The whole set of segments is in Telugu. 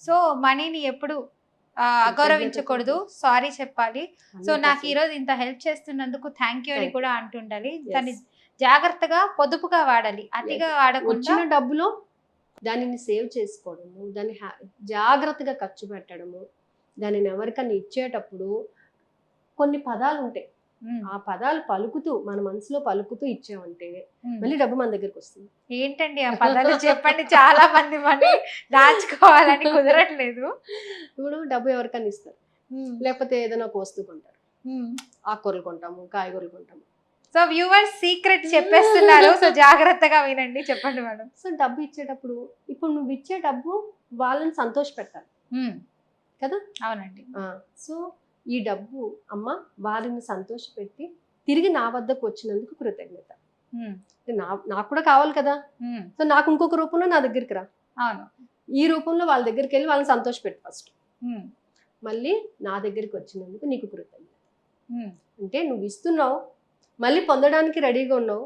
సో మనీని ఎప్పుడు అగౌరవించకూడదు, సారీ చెప్పాలి. సో నాకు ఈ రోజు ఇంత హెల్ప్ చేస్తున్నందుకు థ్యాంక్ యూ అని కూడా అంటుండాలి. దాన్ని జాగ్రత్తగా పొదుపుగా వాడాలి, అతిగా వాడకుండా. వచ్చిన డబ్బులో దానిని సేవ్ చేసుకోవడము, దాన్ని జాగ్రత్తగా ఖర్చు పెట్టడము, దానిని ఎవరికన్నా ఇచ్చేటప్పుడు కొన్ని పదాలు ఉంటాయి, ఆ పదాలు పలుకుతూ మన మనసులో పలుకుతూ ఇచ్చామంటే మళ్ళీ డబ్బు మన దగ్గరికి వస్తుంది. ఏంటండి ఆ పదాలు చెప్పండి, చాలా మంది మనీ దాచుకోవాలని కుదరట్లేదు. ఇప్పుడు డబ్బు ఎవరికన్నా ఇస్తారు, లేకపోతే ఏదైనా ఒక వస్తువు కొంటారు, ఆకుకూరలు కొంటాము, కాయగూరలు కొంటాము. సో వ్యూవర్స్ సీక్రెట్ చెప్పేస్తున్నారు, సో జాగ్రత్తగా వినండి. చెప్పండి మేడం. సో డబ్బు ఇచ్చేటప్పుడు ఇప్పుడు నువ్వు ఇచ్చే డబ్బు వాళ్ళని సంతోష పెట్టాలి కదా. అవునండి. సో ఈ డబ్బు అమ్మ వారిని సంతోషపెట్టి తిరిగి నా వద్దకు వచ్చినందుకు కృతజ్ఞత. నాకు కూడా కావాలి కదా, సో నాకు ఇంకొక రూపంలో నా దగ్గరికి రా, అవును, ఈ రూపంలో వాళ్ళ దగ్గరికి వెళ్ళి వాళ్ళని సంతోషపెట్టు ఫస్ట్, మళ్ళీ నా దగ్గరికి వచ్చినందుకు నీకు కృతజ్ఞత. అంటే నువ్వు ఇస్తున్నావు, మళ్ళీ పొందడానికి రెడీగా ఉన్నావు,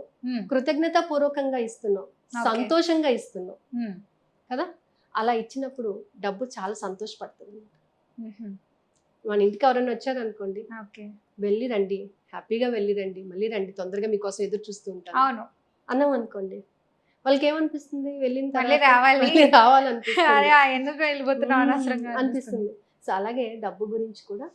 కృతజ్ఞత పూర్వకంగా ఇస్తున్నావు, సంతోషంగా ఇస్తున్నావు కదా. అలా ఇచ్చినప్పుడు డబ్బు చాలా సంతోషపడుతుంది. మన ఇంటికి ఎవరైనా వచ్చారు అనుకోండి, వెళ్ళి రండి, హ్యాపీగా వెళ్ళి రండి, మళ్ళీ రండి, తొందరగా మీకోసం ఎదురు చూస్తూ ఉంటాను అన్నాం అనుకోండి, వాళ్ళకి ఏమనిపిస్తుంది, వెళ్ళిన తర్వాత రావాలనిపిస్తుంది. ఎందుకు వెళ్ళిపోతున్నావు అనవసరంగా అనిపిస్తుంది. సో అలాగే డబ్బు గురించి కూడా